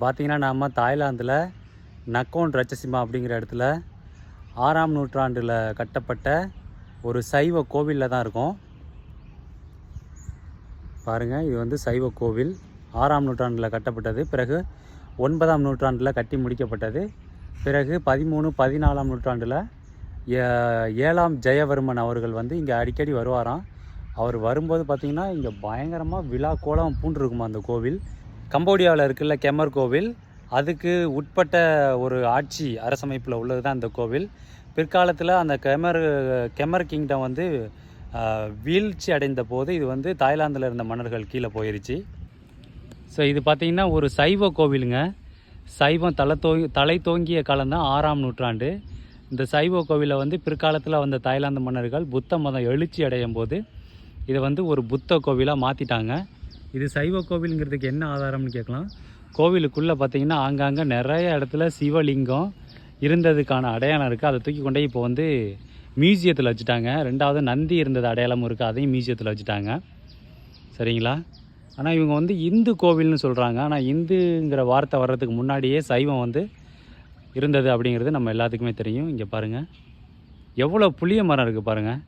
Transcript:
பார்த்திங்கன்னா நம்ம தாய்லாந்தில் நக்கோன் ரச்சசிமா அப்படிங்கிற இடத்துல 6ஆம் நூற்றாண்டில் கட்டப்பட்ட ஒரு சைவ கோவிலில் தான் இருக்கும். பாருங்கள், இது வந்து சைவ கோவில் 6ஆம் நூற்றாண்டில் கட்டப்பட்டது. பிறகு 9ஆம் நூற்றாண்டில் கட்டி முடிக்கப்பட்டது. பிறகு 13, 14ஆம் நூற்றாண்டில் 7ஆம் ஜெயவர்மன் அவர்கள் வந்து இங்கே அடிக்கடி வருவாராம். அவர் வரும்போது பார்த்திங்கன்னா இங்கே பயங்கரமாக விழா கோலம் பூண்டிருக்குமா அந்த கோவில். கம்போடியாவில் இருக்குல்ல கெமர் கோவில், அதுக்கு உட்பட்ட ஒரு ஆட்சி அரசமைப்பில் உள்ளது தான் இந்த கோவில். பிற்காலத்தில் அந்த கெமர் கிங்டம் வந்து வீழ்ச்சி அடைந்த போது இது வந்து தாய்லாந்தில் இருந்த மன்னர்கள் கீழே போயிருச்சு. ஸோ இது பார்த்திங்கன்னா ஒரு சைவ கோவிலுங்க. சைவம் தலை தோங்கிய காலம்தான் 6ஆம் நூற்றாண்டு. இந்த சைவ கோவிலை வந்து பிற்காலத்தில் வந்த தாய்லாந்து மன்னர்கள் புத்த மதம் எழுச்சி அடையும் போது இதை வந்து ஒரு புத்த கோவிலாக மாற்றிட்டாங்க. இது சைவ கோவிலுங்கிறதுக்கு என்ன ஆதாரம்னு கேட்கலாம். கோவிலுக்குள்ளே பார்த்திங்கன்னா ஆங்காங்கே நிறைய இடத்துல சிவலிங்கம் இருந்ததுக்கான அடையாளம் இருக்குது. அதை தூக்கி கொண்டே இப்போ வந்து மியூசியத்தில் வச்சுட்டாங்க. 2வது நந்தி இருந்தது அடையாளமும் இருக்குது, அதையும் மியூசியத்தில் வச்சுட்டாங்க. சரிங்களா? ஆனால் இவங்க வந்து இந்து கோவில்னு சொல்கிறாங்க. ஆனால் இந்துங்கிற வார்த்தை வர்றதுக்கு முன்னாடியே சைவம் வந்து இருந்தது அப்படிங்கிறது நம்ம எல்லாத்துக்குமே தெரியும். இங்கே பாருங்கள், எவ்வளோ புளிய மரம் இருக்குது பாருங்கள்.